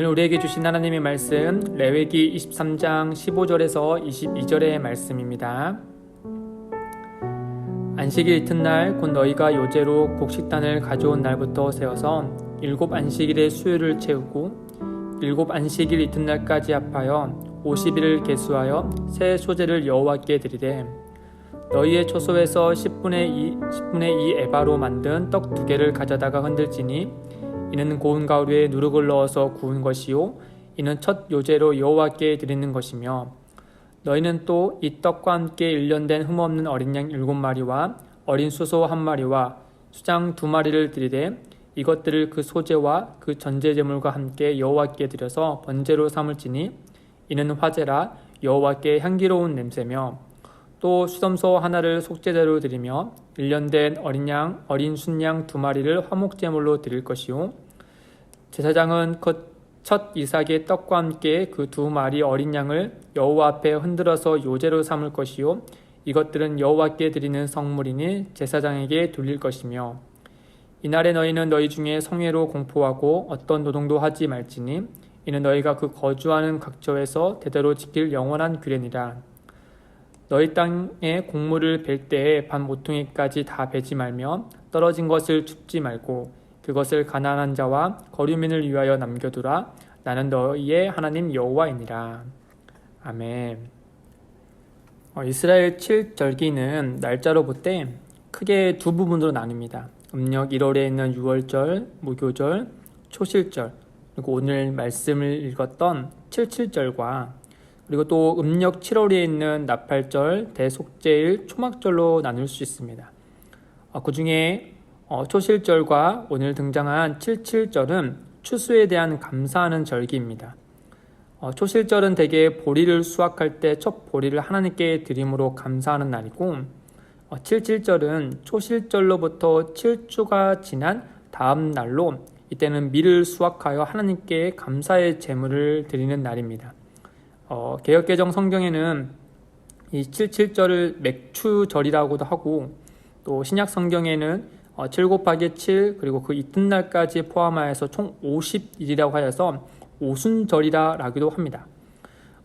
오늘 우리에게 주신 하나님의 말씀 레위기 23장 15절에서 22절의 말씀입니다. 안식일 이튿날 곧 너희가 요제로 곡식단을 가져온 날부터 세워서 7 안식일의 수요를 채우고 7 안식일 이튿날까지 합하여 50일을 계수하여 새 소재를 여호와께 드리되 너희의 초소에서 10분의 2 에바로 만든 떡 2개를 가져다가 흔들지니 이는 고운 가루에 누룩을 넣어서 구운 것이요 이는 첫 요제로 여호와께 드리는 것이며 너희는 또 이 떡과 함께 1년 된 흠없는 어린 양 7마리와 어린 수소 1마리와 수장 2마리를 드리되 이것들을 그 소제와 그 전제제물과 함께 여호와께 드려서 번제로 삼을지니 이는 화제라 여호와께 향기로운 냄새며 또 수염소 하나를 속죄제로 드리며 1년 된 어린 양, 어린 순양 2마리를 화목제물로 드릴 것이요 제사장은 첫 이삭의 떡과 함께 그 2마리 어린 양을 여호와 앞에 흔들어서 요제로 삼을 것이요 이것들은 여호와께 드리는 성물이니 제사장에게 돌릴 것이며 이날에 너희는 너희 중에 성회로 공포하고 어떤 노동도 하지 말지니 이는 너희가 그 거주하는 각처에서 대대로 지킬 영원한 규례니라. 너희 땅에 곡물을 벨 때에 반 모퉁이까지 다 베지 말며 떨어진 것을 줍지 말고 그것을 가난한 자와 거류민을 위하여 남겨두라. 나는 너희의 하나님 여호와이니라. 아멘. 이스라엘 7절기는 날짜로 볼 때 크게 두 부분으로 나뉩니다. 음력 1월에 있는 유월절, 무교절, 초실절, 그리고 오늘 말씀을 읽었던 77절과 그리고 또 음력 7월에 있는 나팔절, 대속죄일, 초막절로 나눌 수 있습니다. 그 중에 초실절과 오늘 등장한 77절은 추수에 대한 감사하는 절기입니다. 초실절은 대개 보리를 수확할 때 첫 보리를 하나님께 드림으로 감사하는 날이고 77절은 초실절로부터 7주가 지난 다음 날로 이때는 밀을 수확하여 하나님께 감사의 제물을 드리는 날입니다. 개역개정 성경에는 이 77절을 맥추절이라고도 하고 또 신약 성경에는 7 곱하기 7 그리고 그 이튿날까지 포함하여서 총 50일이라고 하여서 오순절이라고도 합니다.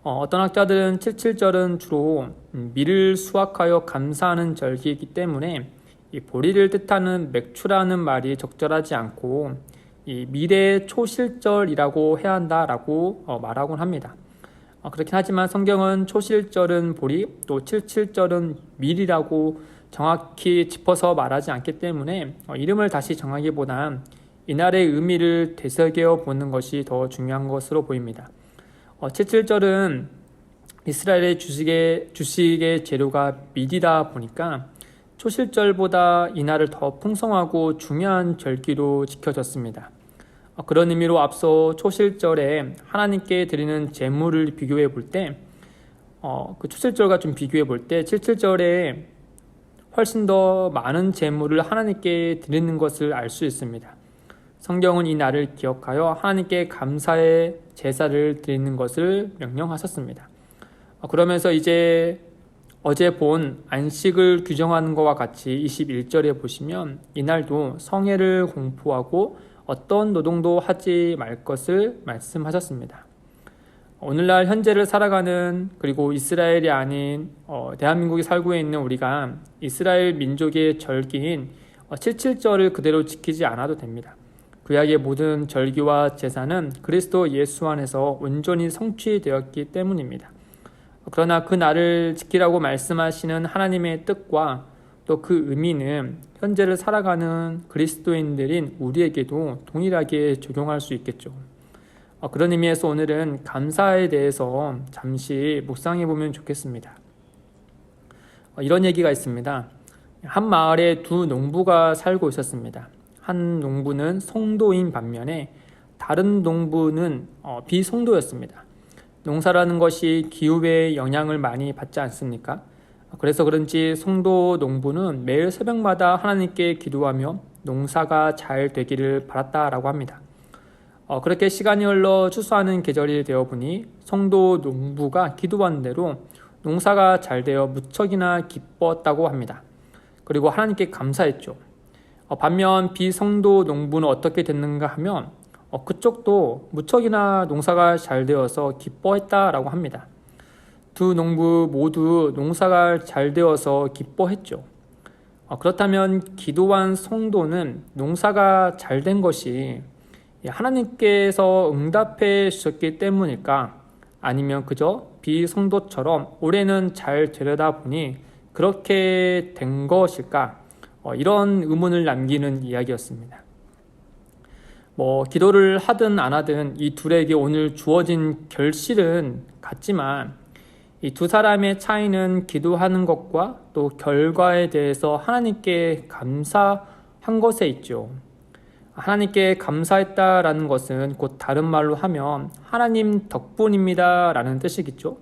어떤 학자들은 77절은 주로 밀을 수확하여 감사하는 절기이기 때문에 이 보리를 뜻하는 맥추라는 말이 적절하지 않고 이 밀의 초실절이라고 해야 한다라고 말하곤 합니다. 그렇긴 하지만 성경은 초실절은 보리 또 77절은 밀이라고 정확히 짚어서 말하지 않기 때문에 이름을 다시 정하기보단 이날의 의미를 되새겨 보는 것이 더 중요한 것으로 보입니다. 77절은 이스라엘의 주식의 재료가 밀이다 보니까 초실절보다 이날을 더 풍성하고 중요한 절기로 지켜졌습니다. 그런 의미로 앞서 초실절에 하나님께 드리는 제물을 비교해 볼 때 그 초실절과 좀 비교해 볼 때 77절에 훨씬 더 많은 제물을 하나님께 드리는 것을 알 수 있습니다. 성경은 이 날을 기억하여 하나님께 감사의 제사를 드리는 것을 명령하셨습니다. 그러면서 이제 어제 본 안식을 규정하는 것과 같이 21절에 보시면 이날도 성회를 공포하고 어떤 노동도 하지 말 것을 말씀하셨습니다. 오늘날 현재를 살아가는 그리고 이스라엘이 아닌 대한민국에 살고 있는 우리가 이스라엘 민족의 절기인 77절을 그대로 지키지 않아도 됩니다. 구약의 모든 절기와 제사는 그리스도 예수 안에서 온전히 성취되었기 때문입니다. 그러나 그 날을 지키라고 말씀하시는 하나님의 뜻과 또 그 의미는 현재를 살아가는 그리스도인들인 우리에게도 동일하게 적용할 수 있겠죠. 그런 의미에서 오늘은 감사에 대해서 잠시 묵상해 보면 좋겠습니다. 이런 얘기가 있습니다. 한 마을에 두 농부가 살고 있었습니다. 한 농부는 성도인 반면에 다른 농부는 비성도였습니다. 농사라는 것이 기후의 영향을 많이 받지 않습니까? 그래서 그런지 성도 농부는 매일 새벽마다 하나님께 기도하며 농사가 잘 되기를 바랐다라고 합니다. 그렇게 시간이 흘러 추수하는 계절이 되어 보니 성도 농부가 기도한 대로 농사가 잘 되어 무척이나 기뻤다고 합니다. 그리고 하나님께 감사했죠. 반면 비성도 농부는 어떻게 됐는가 하면 그쪽도 무척이나 농사가 잘 되어서 기뻐했다라고 합니다. 두 농부 모두 농사가 잘 되어서 기뻐했죠. 그렇다면 기도한 성도는 농사가 잘 된 것이 하나님께서 응답해 주셨기 때문일까? 아니면 그저 비성도처럼 올해는 잘 되려다 보니 그렇게 된 것일까? 이런 의문을 남기는 이야기였습니다. 기도를 하든 안 하든 이 둘에게 오늘 주어진 결실은 같지만 이 두 사람의 차이는 기도하는 것과 또 결과에 대해서 하나님께 감사한 것에 있죠. 하나님께 감사했다라는 것은 곧 다른 말로 하면 하나님 덕분입니다 라는 뜻이겠죠.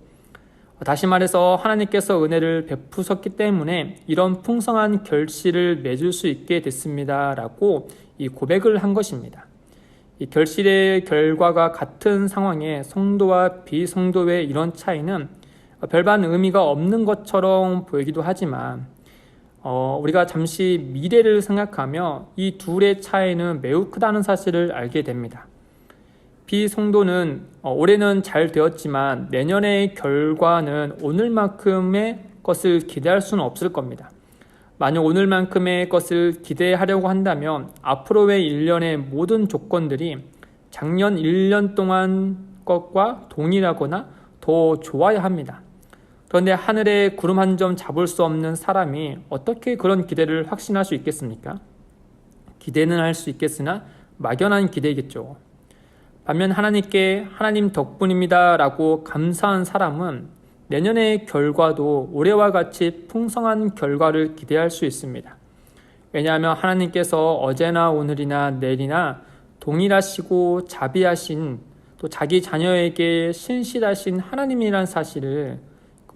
다시 말해서 하나님께서 은혜를 베푸셨기 때문에 이런 풍성한 결실을 맺을 수 있게 됐습니다 라고 이 고백을 한 것입니다. 이 결실의 결과가 같은 상황에 성도와 비성도의 이런 차이는 별반 의미가 없는 것처럼 보이기도 하지만 우리가 잠시 미래를 생각하며 이 둘의 차이는 매우 크다는 사실을 알게 됩니다. 비성도는 올해는 잘 되었지만 내년의 결과는 오늘만큼의 것을 기대할 수는 없을 겁니다. 만약 오늘만큼의 것을 기대하려고 한다면 앞으로의 1년의 모든 조건들이 작년 1년 동안 것과 동일하거나 더 좋아야 합니다. 그런데 하늘에 구름 한 점 잡을 수 없는 사람이 어떻게 그런 기대를 확신할 수 있겠습니까? 기대는 할 수 있겠으나 막연한 기대이겠죠. 반면 하나님께 하나님 덕분입니다 라고 감사한 사람은 내년의 결과도 올해와 같이 풍성한 결과를 기대할 수 있습니다. 왜냐하면 하나님께서 어제나 오늘이나 내일이나 동일하시고 자비하신 또 자기 자녀에게 신실하신 하나님이라는 사실을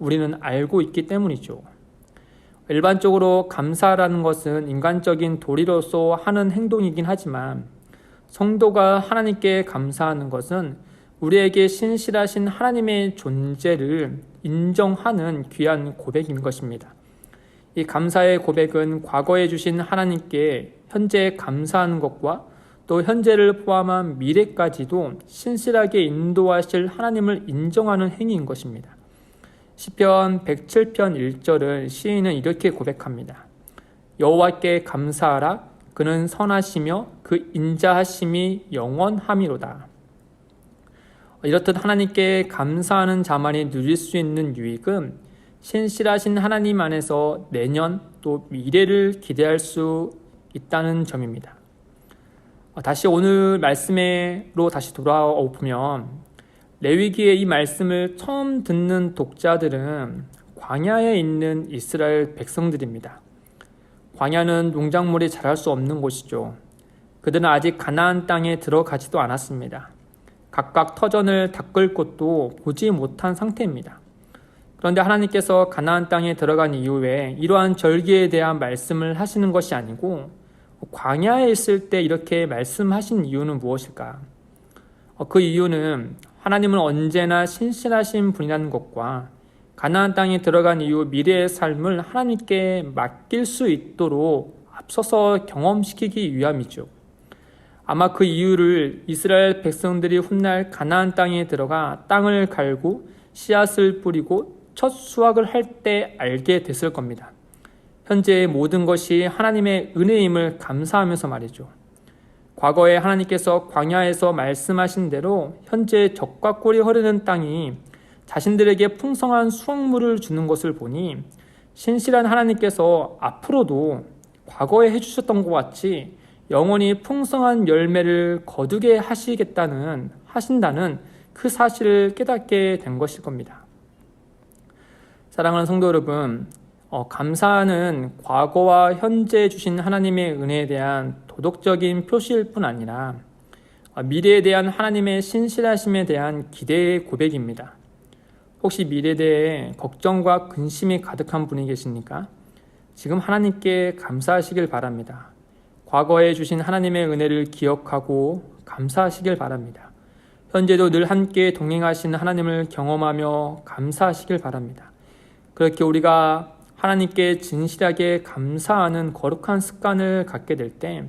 우리는 알고 있기 때문이죠. 일반적으로 감사라는 것은 인간적인 도리로서 하는 행동이긴 하지만 성도가 하나님께 감사하는 것은 우리에게 신실하신 하나님의 존재를 인정하는 귀한 고백인 것입니다. 이 감사의 고백은 과거에 주신 하나님께 현재 감사하는 것과 또 현재를 포함한 미래까지도 신실하게 인도하실 하나님을 인정하는 행위인 것입니다. 시편 107편 1절을 시인은 이렇게 고백합니다. 여호와께 감사하라. 그는 선하시며 그 인자하심이 영원함이로다. 이렇듯 하나님께 감사하는 자만이 누릴 수 있는 유익은 신실하신 하나님 안에서 내년 또 미래를 기대할 수 있다는 점입니다. 다시 오늘 말씀으로 다시 돌아와 보면 레위기의 이 말씀을 처음 듣는 독자들은 광야에 있는 이스라엘 백성들입니다. 광야는 농작물이 자랄 수 없는 곳이죠. 그들은 아직 가나안 땅에 들어가지도 않았습니다. 각각 터전을 닦을 곳도 보지 못한 상태입니다. 그런데 하나님께서 가나안 땅에 들어간 이후에 이러한 절기에 대한 말씀을 하시는 것이 아니고 광야에 있을 때 이렇게 말씀하신 이유는 무엇일까? 그 이유는 하나님은 언제나 신실하신 분이라는 것과 가나안 땅에 들어간 이후 미래의 삶을 하나님께 맡길 수 있도록 앞서서 경험시키기 위함이죠. 아마 그 이유를 이스라엘 백성들이 훗날 가나안 땅에 들어가 땅을 갈고 씨앗을 뿌리고 첫 수확을 할 때 알게 됐을 겁니다. 현재의 모든 것이 하나님의 은혜임을 감사하면서 말이죠. 과거에 하나님께서 광야에서 말씀하신 대로 현재 젖과 꿀이 흐르는 땅이 자신들에게 풍성한 수확물을 주는 것을 보니 신실한 하나님께서 앞으로도 과거에 해주셨던 것 같이 영원히 풍성한 열매를 거두게 하신다는 그 사실을 깨닫게 된 것일 겁니다. 사랑하는 성도 여러분, 감사는 과거와 현재 주신 하나님의 은혜에 대한 도덕적인 표시일 뿐 아니라 미래에 대한 하나님의 신실하심에 대한 기대의 고백입니다. 혹시 미래에 대해 걱정과 근심이 가득한 분이 계십니까? 지금 하나님께 감사하시길 바랍니다. 과거에 주신 하나님의 은혜를 기억하고 감사하시길 바랍니다. 현재도 늘 함께 동행하시는 하나님을 경험하며 감사하시길 바랍니다. 그렇게 우리가 하나님께 진실하게 감사하는 거룩한 습관을 갖게 될 때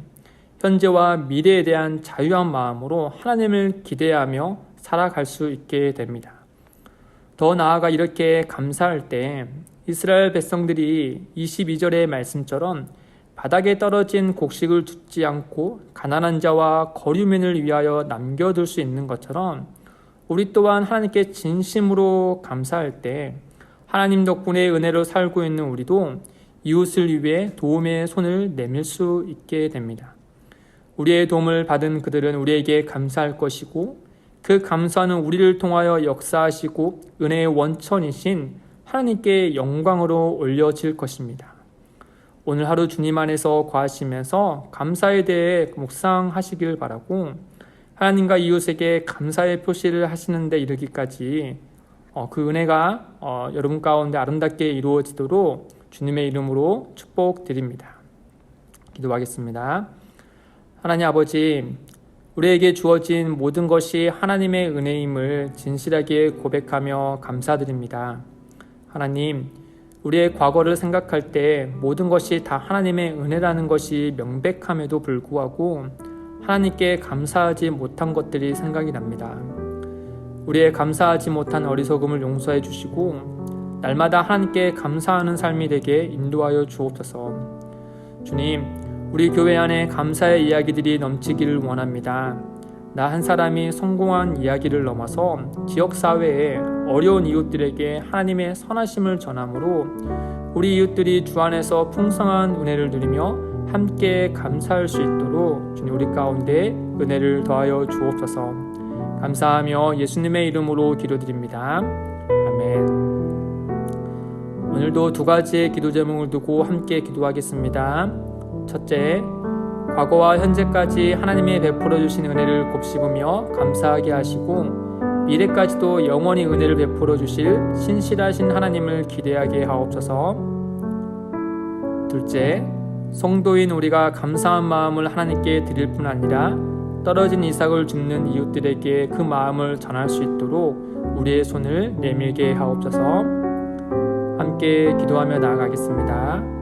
현재와 미래에 대한 자유한 마음으로 하나님을 기대하며 살아갈 수 있게 됩니다. 더 나아가 이렇게 감사할 때 이스라엘 백성들이 22절의 말씀처럼 바닥에 떨어진 곡식을 줍지 않고 가난한 자와 거류민을 위하여 남겨둘 수 있는 것처럼 우리 또한 하나님께 진심으로 감사할 때 하나님 덕분에 은혜로 살고 있는 우리도 이웃을 위해 도움의 손을 내밀 수 있게 됩니다. 우리의 도움을 받은 그들은 우리에게 감사할 것이고 그 감사는 우리를 통하여 역사하시고 은혜의 원천이신 하나님께 영광으로 올려질 것입니다. 오늘 하루 주님 안에서 거하시면서 감사에 대해 묵상하시길 바라고 하나님과 이웃에게 감사의 표시를 하시는 데 이르기까지 그 은혜가 여러분 가운데 아름답게 이루어지도록 주님의 이름으로 축복드립니다. 기도하겠습니다. 하나님 아버지, 우리에게 주어진 모든 것이 하나님의 은혜임을 진실하게 고백하며 감사드립니다. 하나님, 우리의 과거를 생각할 때 모든 것이 다 하나님의 은혜라는 것이 명백함에도 불구하고 하나님께 감사하지 못한 것들이 생각이 납니다. 우리의 감사하지 못한 어리석음을 용서해 주시고 날마다 하나님께 감사하는 삶이 되게 인도하여 주옵소서. 주님, 우리 교회 안에 감사의 이야기들이 넘치기를 원합니다. 나 한 사람이 성공한 이야기를 넘어서 지역사회에 어려운 이웃들에게 하나님의 선하심을 전함으로 우리 이웃들이 주 안에서 풍성한 은혜를 누리며 함께 감사할 수 있도록 주님 우리 가운데 은혜를 더하여 주옵소서. 감사하며 예수님의 이름으로 기도드립니다. 아멘. 오늘도 두 가지의 기도 제목을 두고 함께 기도하겠습니다. 첫째, 과거와 현재까지 하나님이 베풀어 주신 은혜를 곱씹으며 감사하게 하시고 미래까지도 영원히 은혜를 베풀어 주실 신실하신 하나님을 기대하게 하옵소서. 둘째, 성도인 우리가 감사한 마음을 하나님께 드릴 뿐 아니라 떨어진 이삭을 줍는 이웃들에게 그 마음을 전할 수 있도록 우리의 손을 내밀게 하옵소서. 함께 기도하며 나아가겠습니다.